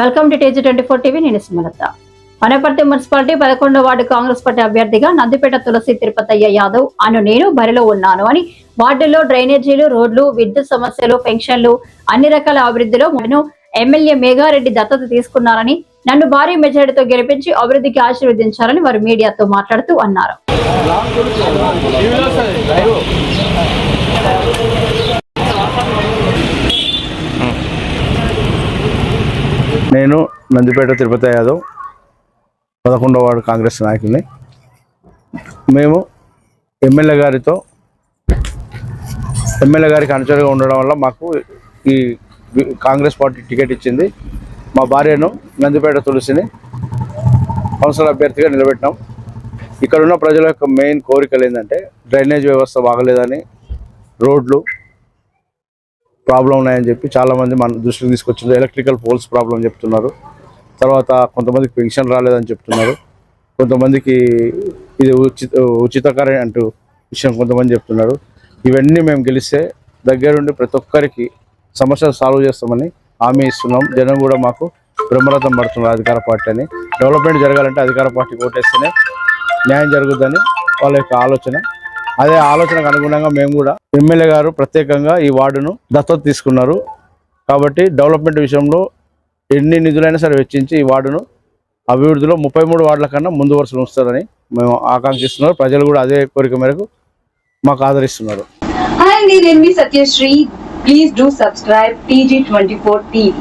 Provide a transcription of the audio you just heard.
Welcome to TG24 TV. నేను Sumalatha. Wanaparthy municipality 11వ ward Congress party అభ్యర్థిగా నందిపేట తులసి తిరుపతయ్య యాదవ్ నేను బరిలో ఉన్నాను అని వార్డులో డ్రైనేజీలు, రోడ్లు, విద్యుత్ సమస్యలు, పెన్షన్లు, అన్ని రకాల అభివృద్ధిలో ఎమ్మెల్యే మేఘారెడ్డి దత్తత తీసుకున్నారని, నన్ను భారీ మెజారిటీతో గెలిపించి అభివృద్ధికి ఆశీర్వదించారని వారు మీడియాతో మాట్లాడుతూ అన్నారు. నేను నందిపేట తిరుపతి యాదవ్ 11వ వార్డు కాంగ్రెస్ నాయకుడిని. మేము ఎమ్మెల్యే గారికి అనుచరుగా ఉండడం వల్ల మాకు ఈ కాంగ్రెస్ పార్టీ టికెట్ ఇచ్చింది. మా భార్యను నందిపేట తులసిని కౌన్సిలర్ అభ్యర్థిగా నిలబెట్టినాం. ఇక్కడ ఉన్న ప్రజల యొక్క మెయిన్ కోరికలు ఏంటంటే డ్రైనేజ్ వ్యవస్థ బాగలేదని, రోడ్లు ప్రాబ్లం ఉన్నాయని చెప్పి చాలామంది మన దృష్టికి తీసుకొచ్చింది. ఎలక్ట్రికల్ పోల్స్ ప్రాబ్లం చెప్తున్నారు. తర్వాత కొంతమందికి పెన్షన్ రాలేదని చెప్తున్నారు. కొంతమందికి ఇది ఉచిత కరెంటు విషయం కొంతమంది చెప్తున్నారు. ఇవన్నీ మేము గెలిస్తే దగ్గరుండి ప్రతి ఒక్కరికి సమస్యలు సాల్వ్ చేస్తామని హామీ ఇస్తున్నాం. జనం కూడా మాకు బ్రహ్మరథం పడుతున్నారు అధికార పార్టీ అని. డెవలప్మెంట్ జరగాలంటే అధికార పార్టీకి ఓటేస్తేనే న్యాయం జరుగుతుందని వాళ్ళ యొక్క ఆలోచన. అదే ఆలోచనకు అనుగుణంగా మేము కూడా ఎమ్మెల్యే గారు ప్రత్యేకంగా ఈ వార్డును దత్తత తీసుకున్నారు. కాబట్టి డెవలప్మెంట్ విషయంలో ఎన్ని నిధులైనా సరే వెచ్చించి ఈ వార్డును అభివృద్ధిలో 33 వార్డుల కన్నా ముందు వరుసలు ఉంచుతారని మేము ఆకాంక్షిస్తున్నారు. ప్రజలు కూడా అదే కోరిక మేరకు మాకు ఆదరిస్తున్నారు. హాయ్ అండి, నేను మీ Satyasri. Please do subscribe TG24 TV.